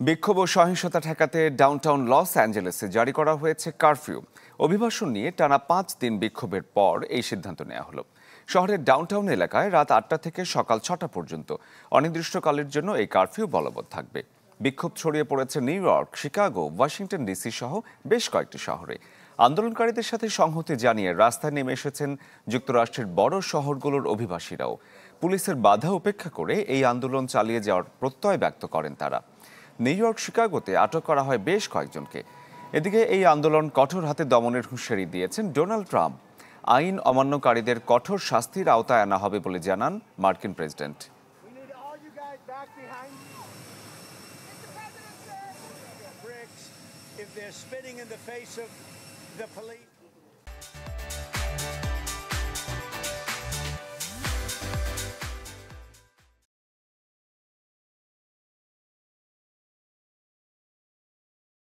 বিক্ষোভ ও সহিংসতা ঠেকাতে ডাউনটাউন লস অ্যাঞ্জেলেসে জারি করা হয়েছে কারফিউ। অভিবাসন নিয়ে টানা 5 দিন বিক্ষোভের পর এই সিদ্ধান্ত নেওয়া হলো। শহরের ডাউনটাউন এলাকায় রাত 8টা থেকে সকাল 6টা পর্যন্ত অনির্দিষ্টকালের জন্য এই কারফিউ বলবৎ থাকবে। বিক্ষোভ ছড়িয়ে পড়েছে new York, Chicago, Washington DC সহ বেশ কয়েকটি শহরে। আন্দোলনকারীদের সাথে সংহতি জানিয়ে রাস্তায় নেমে এসেছেন যুক্তরাষ্ট্রের বড় শহরগুলোর অভিবাসীরাও। পুলিশের বাধা উপেক্ষা করে এই আন্দোলন চালিয়ে যাওয়ার প্রত্যয় ব্যক্ত করেন তারা। নিউ ইয়র্ক, শিকাগোতে আটক করা হয় বেশ কয়েকজনকে। এদিকে এই আন্দোলন কঠোর হাতে দমনের হুঁশিয়ারি দিয়েছেন ডোনাল্ড ট্রাম্প। আইন অমান্যকারীদের কঠোর শাস্তির আওতায় আনা হবে বলে জানান মার্কিন president. If they're spitting in the face of the police.